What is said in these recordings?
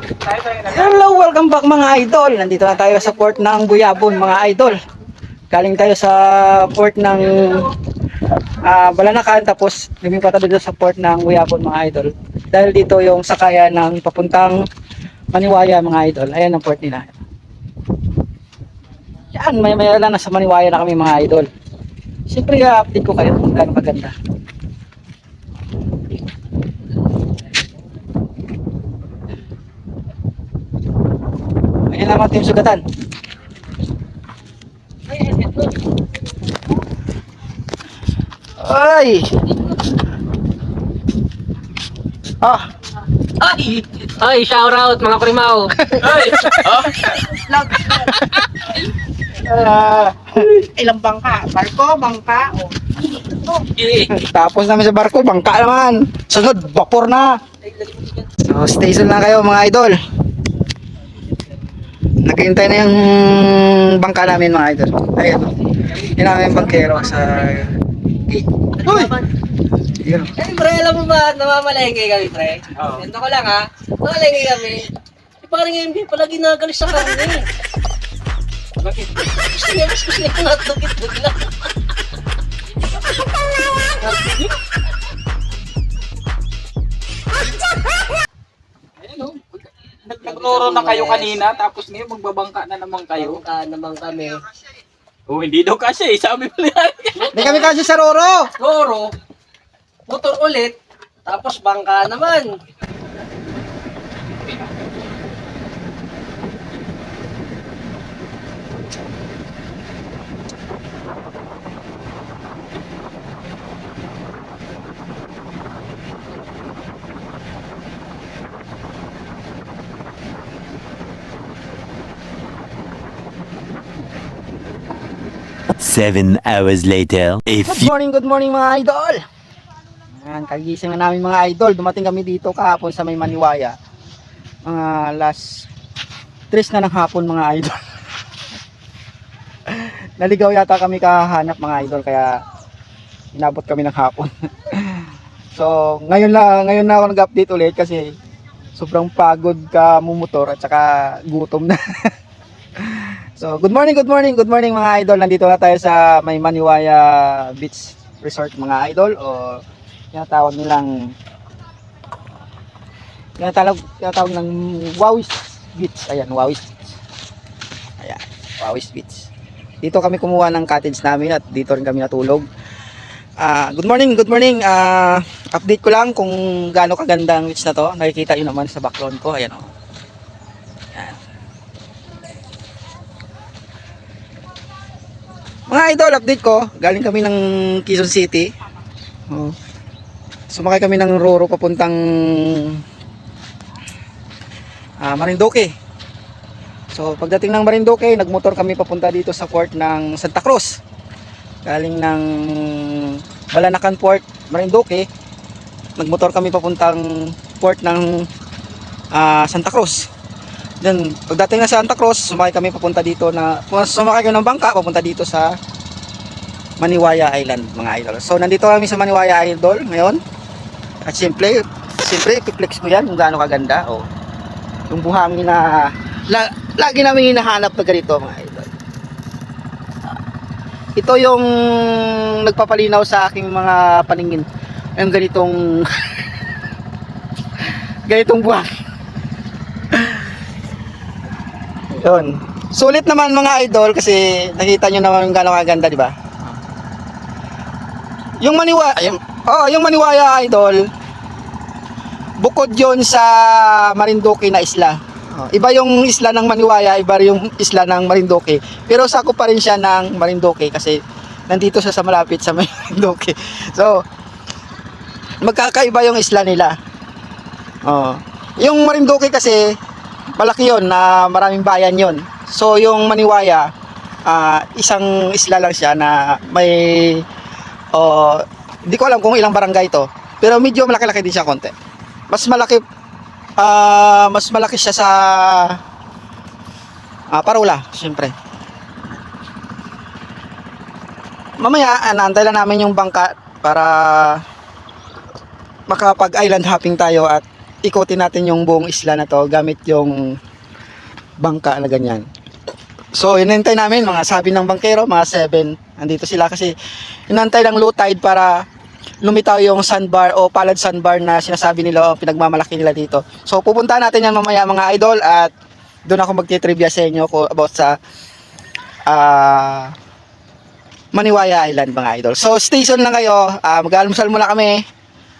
Hello, welcome back mga idol. Nandito na tayo sa port ng Buyabon mga idol. Galing tayo sa port ng Balanacan, tapos lumipat tayo sa port ng Buyabon mga idol. Dahil dito yung sakayan ng papuntang Maniwaya mga idol. Ayan ang port nila. Yan, may lang nasa Maniwaya na kami mga idol. Siyempre update ko kayo kung gaano kaganda. Ayan naman yung sugatan. Ay! Ay, shout out mga primaw. Ay. Ilang bangka? Barko, bangka. Tapos namin sa barko, bangka naman. Sunod, vapor na. So, station na kayo mga idol. Naghihintay na yung bangka namin mga idol. Ayun. Yun namin yung bangkero sa gate. Uy! Yun. Eh, pre, alam mo ba, namamalengke kami, pre? Oo. Ganito ko lang, ha? Namamalengke kami. Di pa rin ngayon, pala ginagalis sa karne. Bakit? Gusto niya yung hotdog lang. Ayun o. Nagloro na kayo kanina, tapos ngayon magbabangka na naman kayo. Bangka naman kami. Oh, hindi daw kasi, sabi mo yan. Hindi kami kasi sa Roro. Roro, motor ulit, tapos bangka naman. Seven hours later, Good morning mga idol. Ayan, kagising na namin mga idol. Dumating kami dito kahapon sa may Maniwaya. Mga last 3 na ng hapon mga idol. Naligaw yata kami kahanap mga idol, kaya inabot kami ng hapon. So ngayon na ako nag-update ulit kasi sobrang pagod ka mumotor at saka gutom na. So good morning mga idol. Nandito na tayo sa may Maniwaya Beach Resort mga idol, o tinatawag nilang tinatawag ng Wawis Beach. Ayan, Wawis Beach. Ayan, Wawis Beach. Dito kami kumuha ng cottage namin at dito rin kami natulog. Good morning. Update ko lang kung gaano kaganda ang beach na to. Nakikita nyo naman sa background ko. Ayan o. Ayan. Mga idol, update ko. Galing kami ng Quezon City. Sumakay kami ng Roro papuntang Marinduque. So pagdating ng Marinduque, nagmotor kami papunta dito sa port ng Santa Cruz. Galing ng Balanacan Port, Marinduque, nagmotor kami papuntang port ng Santa Cruz. Then pagdating na sa Santa Cruz, sumakay kami papunta dito sumakay kami ng bangka papunta dito sa Maniwaya Island mga idol. So nandito kami sa Maniwaya Idol ngayon. At simple i-flex ko yan kung gaano kaganda. Yung buhangin na lagi namin hinahanap na ganito mga idol. Ito yung nagpapalinaw sa aking mga paningin. Yung ganitong ganitong buhangin. Yun. Sulit naman mga idol kasi nakita nyo naman yung gano'ng kaganda, di ba? Yung Maniwaya idol, bukod yon sa Marinduque na isla. Iba yung isla ng Maniwaya, iba yung isla ng Marinduque. Pero sakop pa rin siya ng Marinduque kasi nandito siya sa malapit sa Marinduque. So, magkakaiba yung isla nila. Yung Marinduque kasi malaki yon, na maraming bayan yon. So yung Maniwaya, isang isla lang siya na may hindi ko alam kung ilang barangay to, pero medyo malaki-laki din siya konti. Mas malaki siya sa Parula, syempre. Mamaya naantay lang namin yung bangka para makapag island hopping tayo at ikutin natin yung buong isla na to gamit yung bangka na ganyan. So, inantay namin, mga sabi ng bangkero, mga 7. Andito sila kasi inantay ng low tide para lumitaw yung sandbar o palad sandbar na sinasabi nila o pinagmamalaki nila dito. So, pupunta natin yan mamaya mga idol at doon ako magtitrivia sa inyo about sa Maniwaya Island mga idol. So, station lang kayo. Mag-almusal muna kami.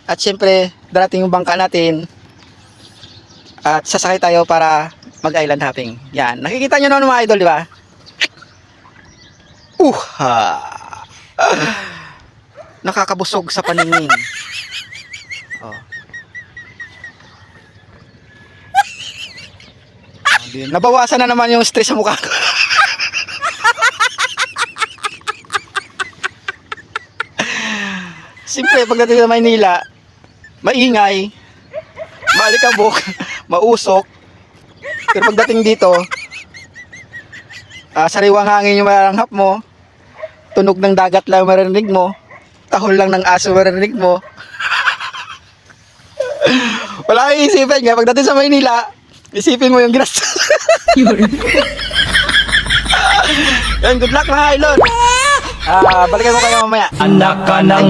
At syempre, darating yung bangka natin. At sasakay tayo para mag-island hopping. Yan. Nakikita nyo naman mga idol, di ba? Nakakabusog sa paningin. Oh. Nabawasan na naman yung stress sa mukha ko. Siyempre, pagdating sa Maynila, maingay, maalikabok, mausok. Pero pagdating dito, sariwang hangin yung maranghap mo, tunog ng dagat lang marinig mo, tahol lang ng aso marinig mo. Wala kang isipin nga, pagdating sa Maynila, isipin mo yung ginastos. Yan, good luck mga idol. Balikan ko kayo mamaya. Anak ka ng